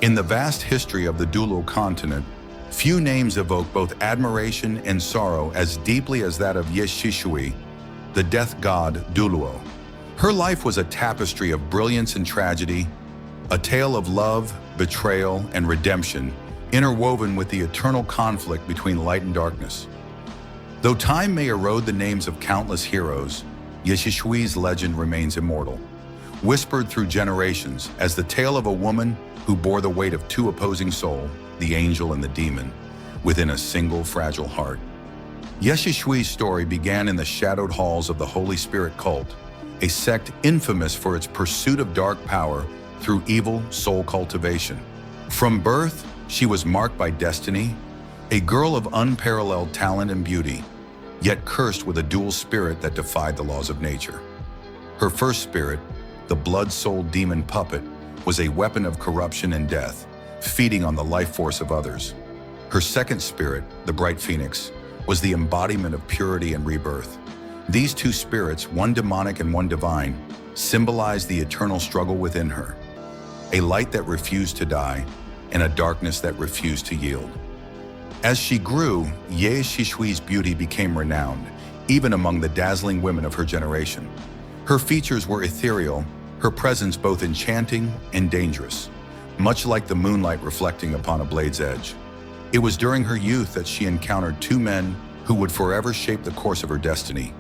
In the vast history of the Douluo continent, few names evoke both admiration and sorrow as deeply as that of Xishui, the Death God Douluo. Her life was a tapestry of brilliance and tragedy, a tale of love, betrayal, and redemption, interwoven with the eternal conflict between light and darkness. Though time may erode the names of countless heroes, Xishui's legend remains immortal, whispered through generations as the tale of a woman who bore the weight of two opposing souls, the angel and the demon, within a single fragile heart. Xishui's story began in the shadowed halls of the Holy Spirit cult, a sect infamous for its pursuit of dark power through evil soul cultivation. From birth, she was marked by destiny, a girl of unparalleled talent and beauty, yet cursed with a dual spirit that defied the laws of nature. Her first spirit, the blood-souled demon puppet, was a weapon of corruption and death, feeding on the life force of others. Her second spirit, the bright phoenix, was the embodiment of purity and rebirth. These two spirits, one demonic and one divine, symbolized the eternal struggle within her, a light that refused to die and a darkness that refused to yield. As she grew, Xishui's beauty became renowned, even among the dazzling women of her generation. Her features were ethereal, her presence both enchanting and dangerous, much like the moonlight reflecting upon a blade's edge. It was during her youth that she encountered two men who would forever shape the course of her destiny: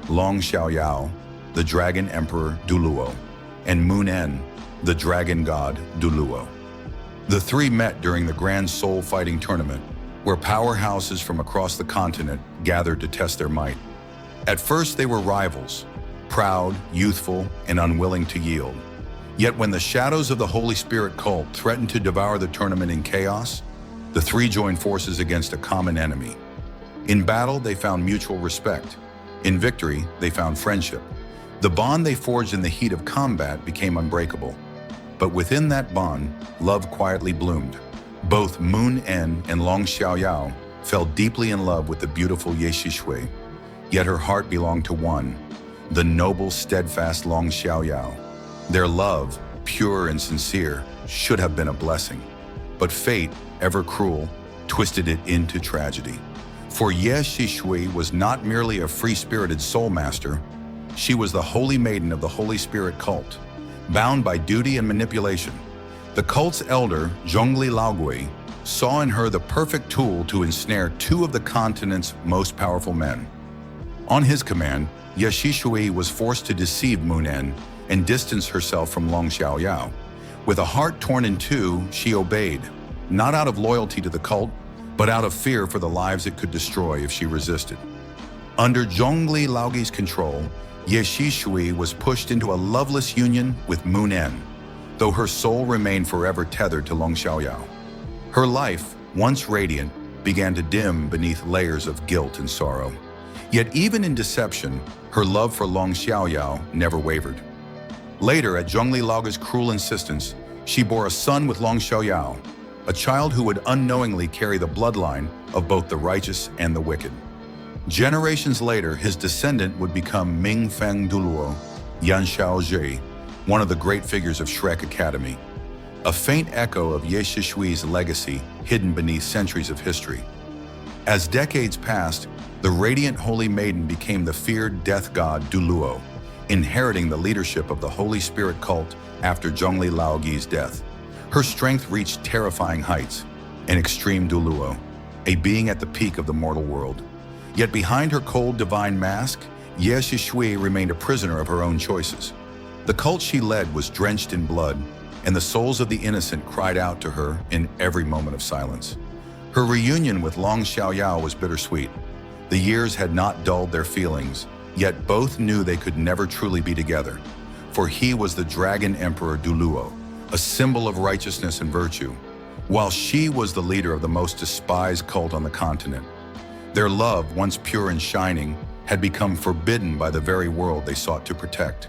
Long Xiaoyao, the Dragon Emperor Douluo, and Moon En, the Dragon God Douluo. The three met during the Grand Soul Fighting Tournament, where powerhouses from across the continent gathered to test their might. At first, they were rivals, proud, youthful, and unwilling to yield. Yet when the shadows of the Holy Spirit cult threatened to devour the tournament in chaos, the three joined forces against a common enemy. In battle, they found mutual respect. In victory, they found friendship. The bond they forged in the heat of combat became unbreakable. But within that bond, love quietly bloomed. Both Moon En and Long Xiaoyao fell deeply in love with the beautiful Xishui, yet her heart belonged to one, the noble, steadfast Long Xiaoyao. Their love, pure and sincere, should have been a blessing. But fate, ever cruel, twisted it into tragedy. For Xishui was not merely a free-spirited soul master, she was the Holy Maiden of the Holy Spirit cult, bound by duty and manipulation. The cult's elder, Zhongli Laogui, saw in her the perfect tool to ensnare two of the continent's most powerful men. On his command, Xishui was forced to deceive Moon En and distance herself from Long Xiaoyao. With a heart torn in two, she obeyed, not out of loyalty to the cult, but out of fear for the lives it could destroy if she resisted. Under Zhongli Laogui's control, Xishui was pushed into a loveless union with Moon En, though her soul remained forever tethered to Long Xiaoyao. Her life, once radiant, began to dim beneath layers of guilt and sorrow. Yet even in deception, her love for Long Xiaoyao never wavered. Later, at Zhongli Laogui's cruel insistence, she bore a son with Long Xiaoyao, a child who would unknowingly carry the bloodline of both the righteous and the wicked. Generations later, his descendant would become Mingfeng Douluo, Yan Shaozhi, one of the great figures of Shrek Academy, a faint echo of Xishui's legacy hidden beneath centuries of history. As decades passed, the radiant Holy Maiden became the feared Death God Douluo, inheriting the leadership of the Holy Spirit cult after Zhongli Laogui's death. Her strength reached terrifying heights, an extreme Douluo, a being at the peak of the mortal world. Yet behind her cold divine mask, Xishui remained a prisoner of her own choices. The cult she led was drenched in blood, and the souls of the innocent cried out to her in every moment of silence. Her reunion with Long Xiaoyao was bittersweet. The years had not dulled their feelings, yet both knew they could never truly be together, for he was the Dragon Emperor Douluo, a symbol of righteousness and virtue, while she was the leader of the most despised cult on the continent. Their love, once pure and shining, had become forbidden by the very world they sought to protect.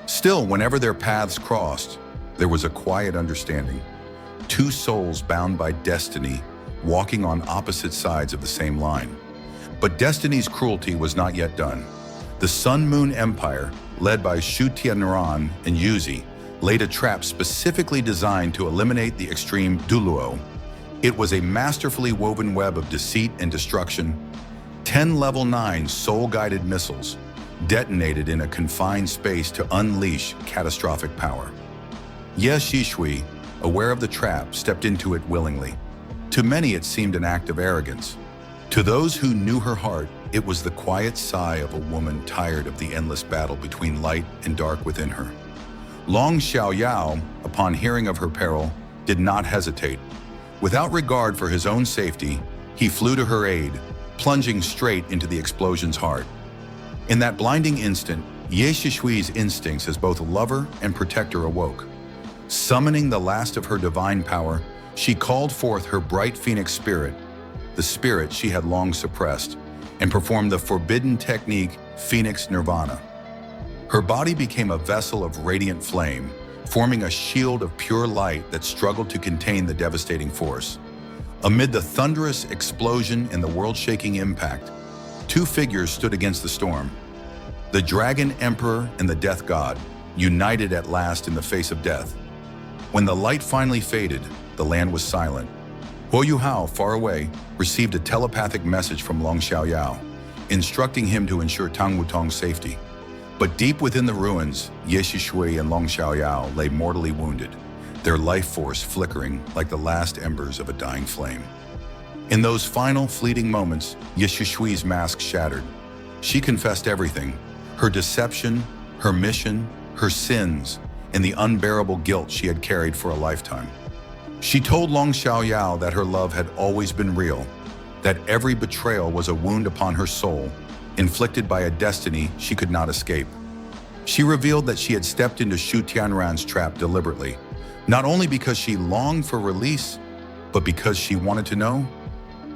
Still, whenever their paths crossed, there was a quiet understanding. Two souls bound by destiny, walking on opposite sides of the same line. But destiny's cruelty was not yet done. The Sun Moon Empire, led by Shu Tianran and Yuzi, laid a trap specifically designed to eliminate the extreme Douluo. It was a masterfully woven web of deceit and destruction. 10 level 9 soul-guided missiles detonated in a confined space to unleash catastrophic power. Xishui, aware of the trap, stepped into it willingly. To many, it seemed an act of arrogance. To those who knew her heart, it was the quiet sigh of a woman tired of the endless battle between light and dark within her. Long Xiaoyao, upon hearing of her peril, did not hesitate. Without regard for his own safety, he flew to her aid, plunging straight into the explosion's heart. In that blinding instant, Xishui's instincts as both lover and protector awoke. Summoning the last of her divine power, she called forth her bright phoenix spirit, the spirit she had long suppressed, and performed the forbidden technique Phoenix Nirvana. Her body became a vessel of radiant flame, forming a shield of pure light that struggled to contain the devastating force. Amid the thunderous explosion and the world-shaking impact, two figures stood against the storm. The Dragon Emperor and the Death God, united at last in the face of death. When the light finally faded, the land was silent. Hou, far away, received a telepathic message from Long Xiaoyao, instructing him to ensure Tang Wutong's safety. But deep within the ruins, Xishui and Long Xiaoyao lay mortally wounded, their life force flickering like the last embers of a dying flame. In those final fleeting moments, Xishui's mask shattered. She confessed everything: her deception, her mission, her sins, and the unbearable guilt she had carried for a lifetime. She told Long Xiaoyao that her love had always been real, that every betrayal was a wound upon her soul, inflicted by a destiny she could not escape. She revealed that she had stepped into Shu Tianran's trap deliberately, not only because she longed for release, but because she wanted to know,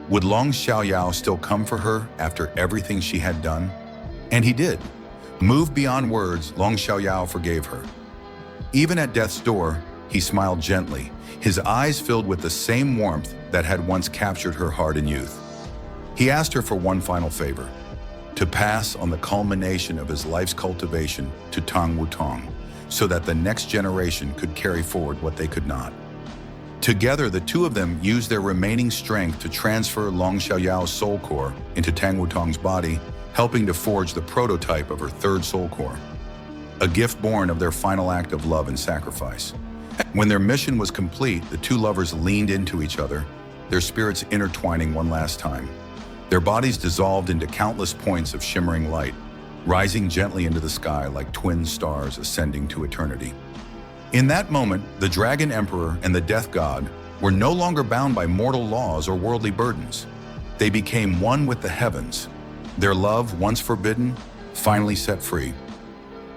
would Long Xiaoyao still come for her after everything she had done? And he did. Moved beyond words, Long Xiaoyao forgave her. Even at death's door, he smiled gently, his eyes filled with the same warmth that had once captured her heart in youth. He asked her for one final favor: to pass on the culmination of his life's cultivation to Tang Wutong, so that the next generation could carry forward what they could not. Together, the two of them used their remaining strength to transfer Long Xiaoyao's soul core into Tang Wutong's body, helping to forge the prototype of her third soul core, a gift born of their final act of love and sacrifice. When their mission was complete, the two lovers leaned into each other, their spirits intertwining one last time. Their bodies dissolved into countless points of shimmering light, rising gently into the sky like twin stars ascending to eternity. In that moment, the Dragon Emperor and the Death God were no longer bound by mortal laws or worldly burdens. They became one with the heavens, their love, once forbidden, finally set free.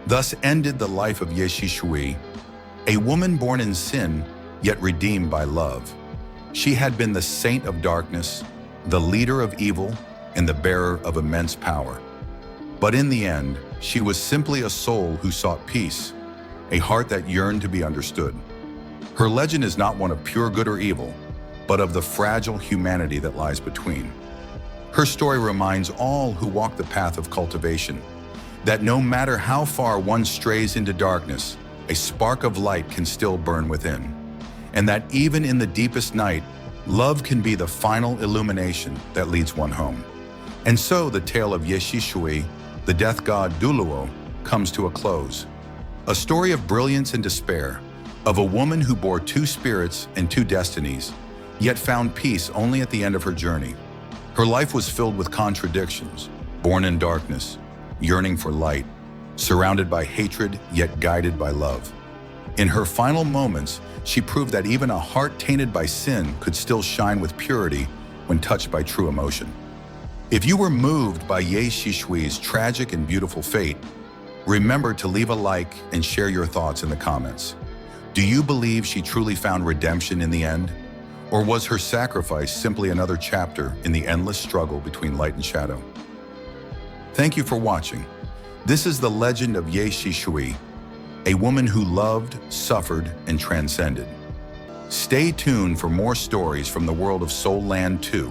Thus ended the life of Xishui, a woman born in sin, yet redeemed by love. She had been the saint of darkness, the leader of evil, and the bearer of immense power. But in the end, she was simply a soul who sought peace, a heart that yearned to be understood. Her legend is not one of pure good or evil, but of the fragile humanity that lies between. Her story reminds all who walk the path of cultivation that no matter how far one strays into darkness, a spark of light can still burn within, and that even in the deepest night, love can be the final illumination that leads one home. And so the tale of Xishui, the Death God Douluo, comes to a close. A story of brilliance and despair, of a woman who bore two spirits and two destinies, yet found peace only at the end of her journey. Her life was filled with contradictions, born in darkness, yearning for light, surrounded by hatred, yet guided by love. In her final moments, she proved that even a heart tainted by sin could still shine with purity when touched by true emotion. If you were moved by Xishui's tragic and beautiful fate, remember to leave a like and share your thoughts in the comments. Do you believe she truly found redemption in the end? Or was her sacrifice simply another chapter in the endless struggle between light and shadow? Thank you for watching. This is the legend of Xishui, a woman who loved, suffered, and transcended. Stay tuned for more stories from the world of Soul Land 2,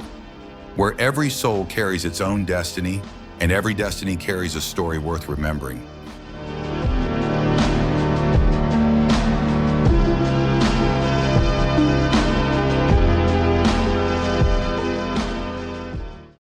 where every soul carries its own destiny, and every destiny carries a story worth remembering.